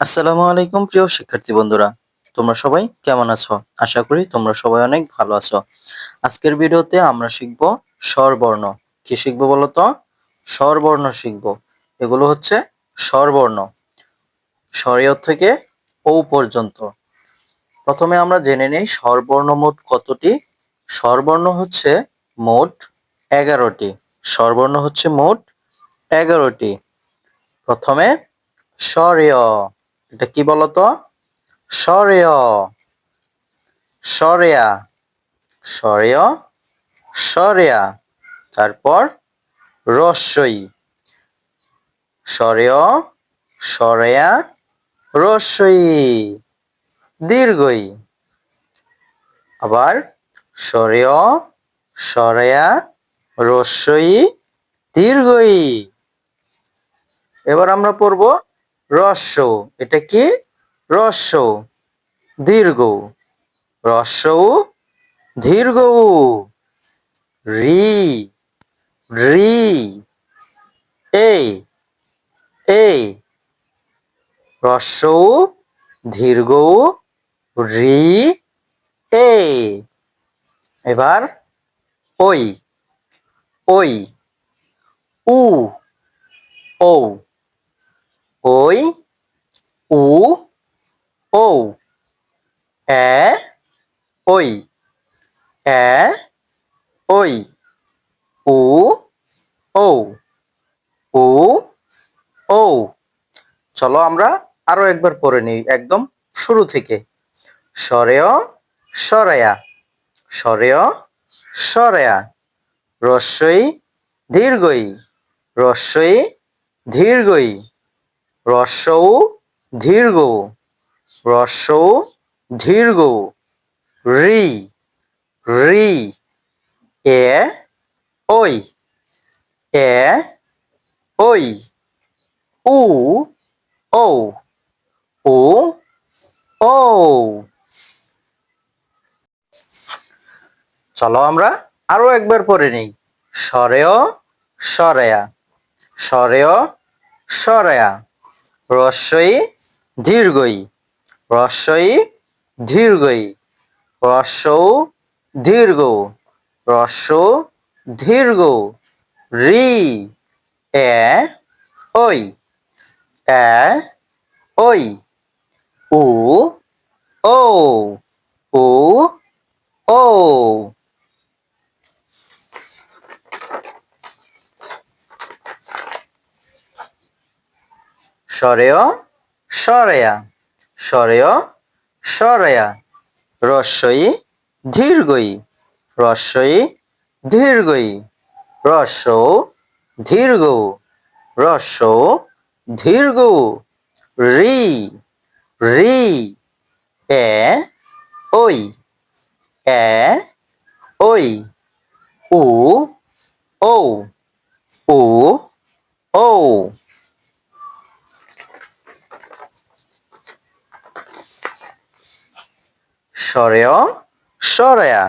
আসসালামু আলাইকুম প্রিয় শিক্ষার্থী বন্ধুরা, তোমরা সবাই কেমন আছো? আশা করি তোমরা সবাই অনেক ভালো আছো। আজকের ভিডিওতে আমরা শিখব স্বরবর্ণ। কি শিখব বলো তো? স্বরবর্ণ শিখব। এগুলো হচ্ছে স্বরবর্ণ, স্বরীয় থেকে ও পর্যন্ত। প্রথমে আমরা জেনে নেই স্বরবর্ণ মোট কতটি। স্বরবর্ণ হচ্ছে মোট 11টি। স্বরবর্ণ হচ্ছে মোট 11টি। প্রথমে স্বরীয়। এটা কি বলতো? স্বরীয়, স্বরেয়া, স্বরেয়, স্বরেয়া। তারপর রস্বই, স্বরেয়, স্বরেয়া, রস্বই, দীর্ঘই। আবার স্বরেয়, স্বরেয়া, রস্বই, দীর্ঘই। এবার আমরা পড়ব রস্য। এটা কি? রস্য, দীর্ঘ, রস্য, দীর্ঘ। রি, রি, এই, এই, হ্রস্ব উ, দীর্ঘ উ, রি, এ। এবার ওই, ওই, উ, ও, ওই, উ, ও, এ, ওই, এ, ওই, উ, ও, উ, ও। চলো আমরা আরো একবার পড়ে নিই একদম শুরু থেকে। স্বরেয়, স্বরেয়া, স্বরেয়, স্বরেয়া, রস্বই, দীর্ঘই, রস্বই, দীর্ঘই, হ্রস্ব উ, দীর্ঘ, হ্রস্ব উ, দীর্ঘ, রি, রি, এ, ওই, এ, ওই, উ, ও, উ, ও। চলো আমরা আরো একবার পড়ে নিই। স্বরেয়, স্বরেয়া, স্বরেয়, স্বরেয়া, রস্বই, দীর্ঘই, রস্বই, দীর্ঘই, হ্রস্ব উ, দীর্ঘ, হ্রস্ব উ, দীর্ঘ, রি, এ, ওই, এ, ওই, উ, ও, উ, ও। স্বরেয়, স্বরেয়া, স্বরেয়, স্বরেয়া, রস্বই, দীর্ঘই, রস্বই, দীর্ঘই, হ্রস্ব উ, দীর্ঘ, হ্রস্ব উ, দীর্ঘ, রি, রি, এ, ওই, এ, ওই, উ, ও, উ, ও। স্বরেয়, স্বরেয়া,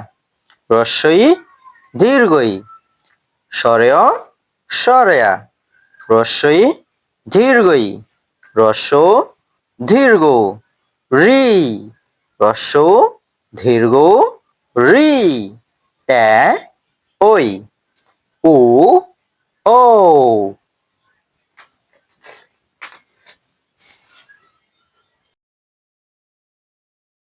রস্বই, দীর্ঘই, স্বরেয়, স্বরেয়া, রস্বই, দীর্ঘই, হ্রস্ব উ, দীর্ঘ, রি, হ্রস্ব উ, দীর্ঘ, রি, এ, ওই, উ, ও।